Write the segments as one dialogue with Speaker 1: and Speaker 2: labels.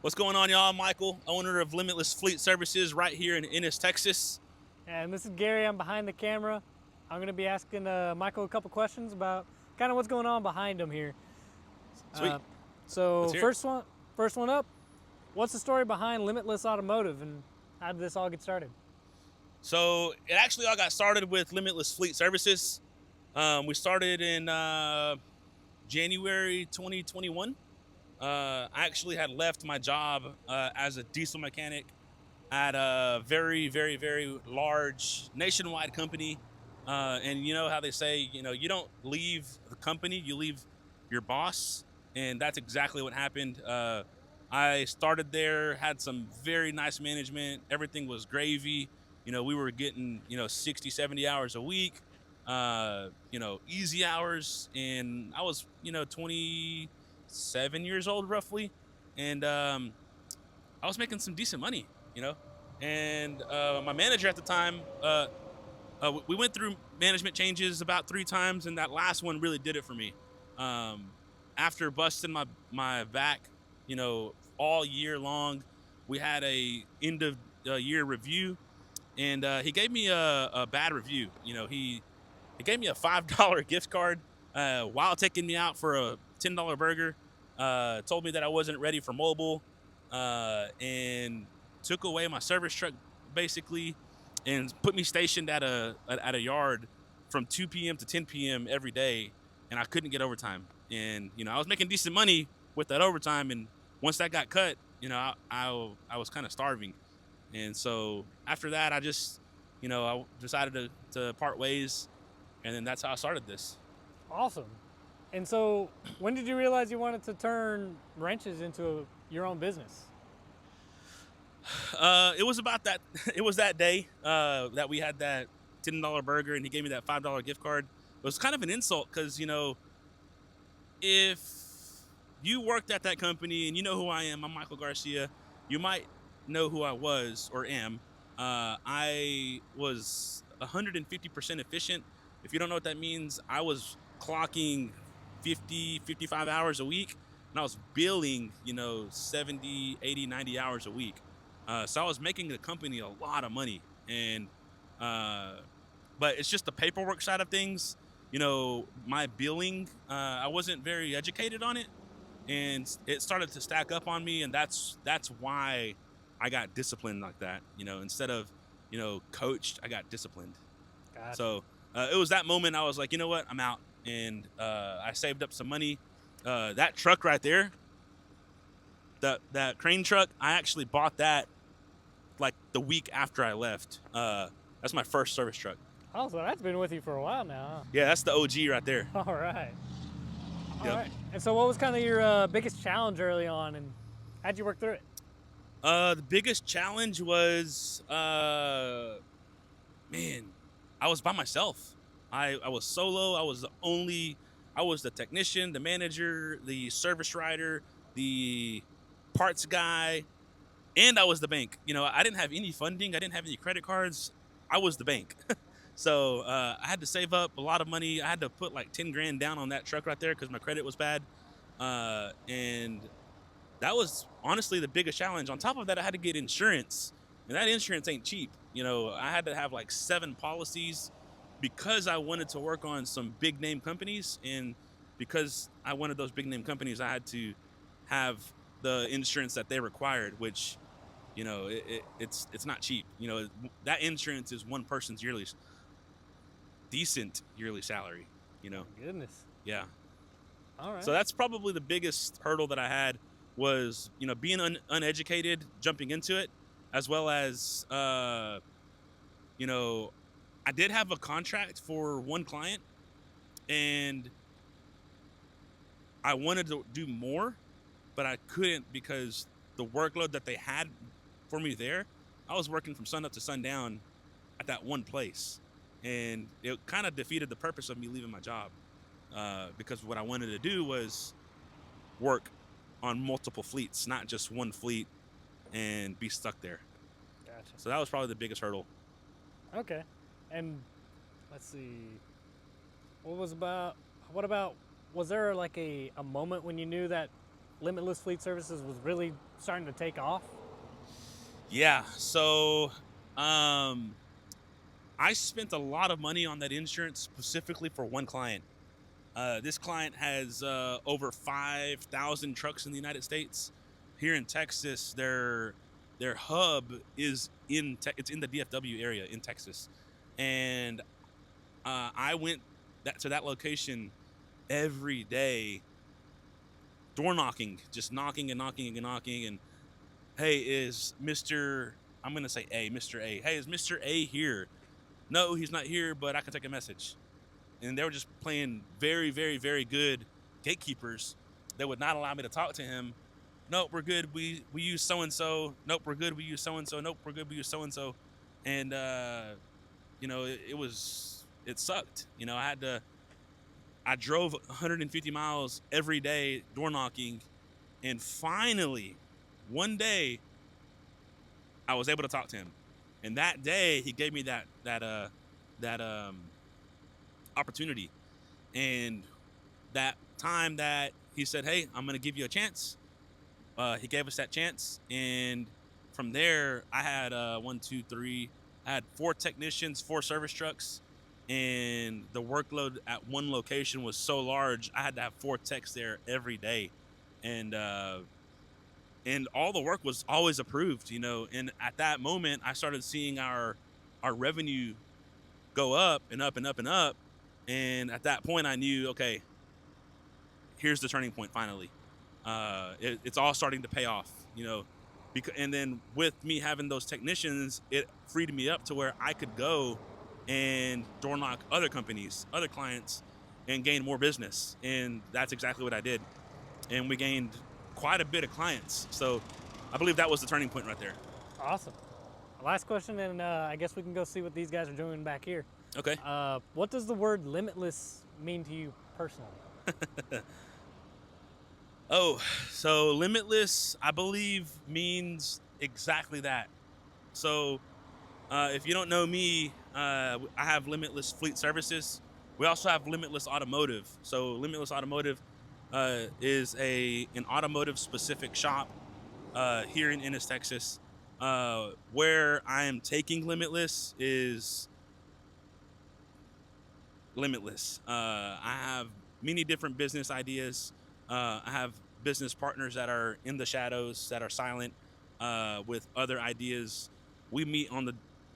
Speaker 1: What's going on, y'all? Michael, owner of Limitless Fleet Services right here in Ennis, Texas.
Speaker 2: And this is Gary. I'm behind the camera. I'm going to be asking Michael a couple questions about kind of what's going on behind him here.
Speaker 1: Sweet.
Speaker 2: Uh,
Speaker 1: Let's
Speaker 2: so
Speaker 1: hear it.
Speaker 2: first one up. What's the story behind Limitless Automotive, and how did this all get started?
Speaker 1: So it actually all got started with Limitless Fleet Services. We started in January 2021. I actually had left my job as a diesel mechanic at a very, very, very large nationwide company. And you know how they say, you don't leave the company, you leave your boss. And that's exactly what happened. I started there, had some very nice management. Everything was gravy. We were getting, 60, 70 hours a week, easy hours. And I was, 27 years old roughly. And I was making some decent money, you know. And my manager at the time, we went through management changes about 3 times, and that last one really did it for me. Um, After busting my back, all year long, we had a end of year review, and he gave me a bad review. He gave me a $5 gift card while taking me out for a $10 burger. Told me that I wasn't ready for mobile, and took away my service truck basically, and put me stationed at a yard from 2 p.m. to 10 p.m. every day, and I couldn't get overtime. And I was making decent money with that overtime, and once that got cut, I was kind of starving, and so after that, I just I decided to part ways, and then that's how I started this.
Speaker 2: Awesome. And so, when did you realize you wanted to turn wrenches into your own business?
Speaker 1: It was about that. It was that day that we had that $10 burger, and he gave me that $5 gift card. It was kind of an insult because if you worked at that company and you know who I am, I'm Michael Garcia. You might know who I was or am. I was 150% efficient. If you don't know what that means, I was clocking 50, 55 hours a week, and I was billing, 70, 80, 90 hours a week. So I was making the company a lot of money. And, but it's just the paperwork side of things. My billing, I wasn't very educated on it, and it started to stack up on me, and that's why I got disciplined like that. Instead of coached, I got disciplined.
Speaker 2: Gotcha.
Speaker 1: So it was that moment I was like, you know what, I'm out, and I saved up some money. That truck right there, that crane truck, I actually bought that like the week after I left. That's my first service truck.
Speaker 2: Oh, so that's been with you for a while now.
Speaker 1: Yeah, that's the OG right there.
Speaker 2: Huh? All right. All
Speaker 1: Yep.
Speaker 2: right. And so, what was kind of your biggest challenge early on, and how'd you work through it?
Speaker 1: The biggest challenge was, man, I was by myself. I was solo. I was the technician, the manager, the service writer, the parts guy, and I was the bank. I didn't have any funding. I didn't have any credit cards. I was the bank. So I had to save up a lot of money. I had to put like 10 grand down on that truck right there because my credit was bad. And that was honestly the biggest challenge. On top of that, I had to get insurance, and that insurance ain't cheap. I had to have like 7 policies because I wanted to work on some big name companies, and because I wanted those big name companies, I had to have the insurance that they required, which it's not cheap. That insurance is one person's decent yearly salary.
Speaker 2: Goodness.
Speaker 1: Yeah.
Speaker 2: All right.
Speaker 1: So that's probably the biggest hurdle that I had was, being uneducated, jumping into it, as well as, I did have a contract for one client, and I wanted to do more, but I couldn't because the workload that they had for me there, I was working from sun up to sundown at that one place. And it kind of defeated the purpose of me leaving my job, because what I wanted to do was work on multiple fleets, not just one fleet, and be stuck there.
Speaker 2: Gotcha.
Speaker 1: So that was probably the biggest hurdle.
Speaker 2: Okay. And let's see. What was about? What about? Was there like a moment when you knew that Limitless Fleet Services was really starting to take off?
Speaker 1: Yeah. So, I spent a lot of money on that insurance specifically for one client. This client has over 5,000 trucks in the United States. Here in Texas, their hub is it's in the DFW area in Texas, and I went to that location every day, door knocking, just knocking and knocking and knocking. And hey, is Mister? I'm gonna say A, Mister A. Hey, is Mister A here? No, he's not here, but I can take a message. And they were just playing very, very, very good gatekeepers that would not allow me to talk to him. Nope, we're good. We use so and so. Nope, we're good. We use so and so. Nope, we're good. We use so and so. And it sucked. I drove 150 miles every day door knocking, and finally, one day, I was able to talk to him. And that day, he gave me that opportunity. And that time that he said, "Hey, I'm gonna give you a chance," he gave us that chance. And from there, I had one, two, three. I had 4 technicians, 4 service trucks, and the workload at one location was so large. I had to have 4 techs there every day, and all the work was always approved. And at that moment, I started seeing our revenue go up and up and up and up. And at that point, I knew, okay, here's the turning point. Finally, it's all starting to pay off. And then with me having those technicians, it freed me up to where I could go and door knock other companies, other clients, and gain more business. And that's exactly what I did. And we gained quite a bit of clients. So I believe that was the turning point right there.
Speaker 2: Awesome. Last question, and I guess we can go see what these guys are doing back here.
Speaker 1: Okay.
Speaker 2: What does the word limitless mean to you personally?
Speaker 1: Oh, so limitless, I believe, means exactly that. So if you don't know me, I have Limitless Fleet Services. We also have Limitless Automotive. So Limitless Automotive is an automotive specific shop here in Ennis, Texas. Where I am taking Limitless is limitless. I have many different business ideas. I have business partners that are in the shadows, that are silent, with other ideas. We meet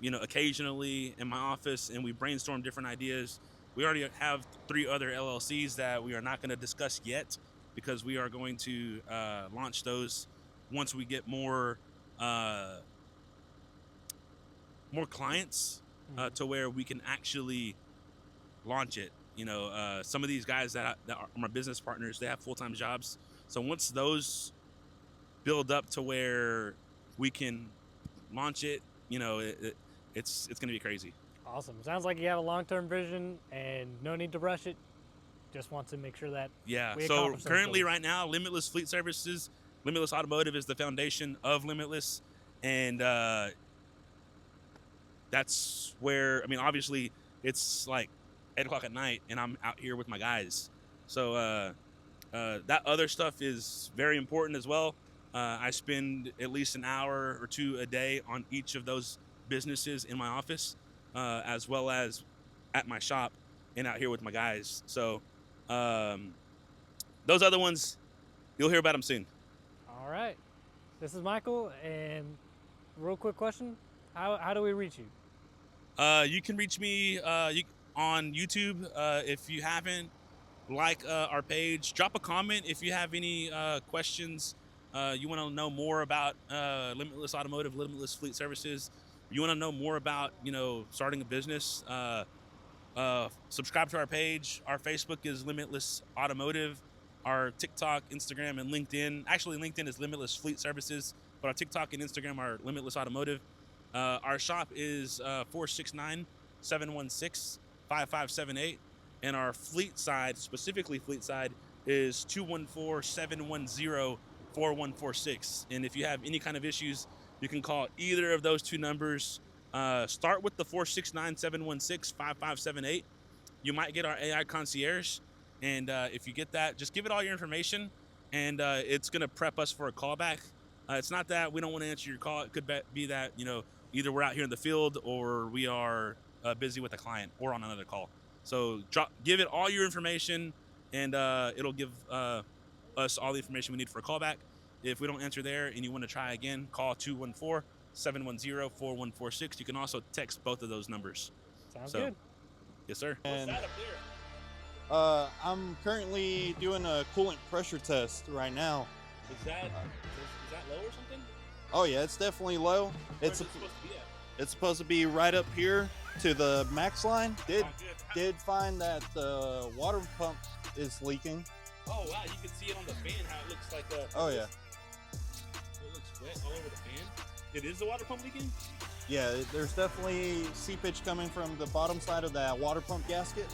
Speaker 1: occasionally in my office, and we brainstorm different ideas. We already have 3 other LLCs that we are not going to discuss yet, because we are going to launch those once we get more clients to where we can actually launch it. Some of these guys that are my business partners, they have full-time jobs. So once those build up to where we can launch it, it's going to be crazy.
Speaker 2: Awesome. Sounds like you have a long-term vision and no need to rush it. Just want to make sure that
Speaker 1: So currently right now, Limitless Fleet Services, Limitless Automotive is the foundation of Limitless. And that's where, obviously it's like 8 o'clock at night and I'm out here with my guys. So that other stuff is very important as well. I spend at least an hour or 2 a day on each of those businesses in my office, as well as at my shop and out here with my guys. So those other ones, you'll hear about them soon.
Speaker 2: All right. This is Michael, and real quick question. How do we reach you?
Speaker 1: You can reach me on YouTube. If you haven't, our page. Drop a comment if you have any questions. You want to know more about Limitless Automotive, Limitless Fleet Services. You want to know more about starting a business. Subscribe to our page. Our Facebook is Limitless Automotive. Our TikTok, Instagram, and LinkedIn. Actually, LinkedIn is Limitless Fleet Services, but our TikTok and Instagram are Limitless Automotive. Our shop is 469-716-5578. And our fleet side, specifically fleet side, is 214-710-4146. And if you have any kind of issues, you can call either of those 2 numbers. Start with the 469-716-5578. You might get our AI concierge. And if you get that, just give it all your information. and it's going to prep us for a callback. It's not that we don't want to answer your call. It could be that, either we're out here in the field or we are busy with a client or on another call. So give it all your information, and it'll give us all the information we need for a callback. If we don't answer there and you want to try again, call 214-710-4146. You can also text both of those numbers.
Speaker 2: Sounds good.
Speaker 1: Yes, sir.
Speaker 3: And
Speaker 1: What's that up there?
Speaker 3: I'm currently doing a coolant pressure test right now.
Speaker 1: Is that low or something?
Speaker 3: Oh yeah, it's definitely low.
Speaker 1: Where's it supposed to be at?
Speaker 3: It's supposed to be right up here to the max line. Did find that the water pump is leaking.
Speaker 1: Oh wow, you can see it on the fan how it looks like a.
Speaker 3: Oh yeah.
Speaker 1: It looks wet all over the fan. It is the water pump leaking?
Speaker 3: Yeah, there's definitely seepage coming from the bottom side of that water pump gasket.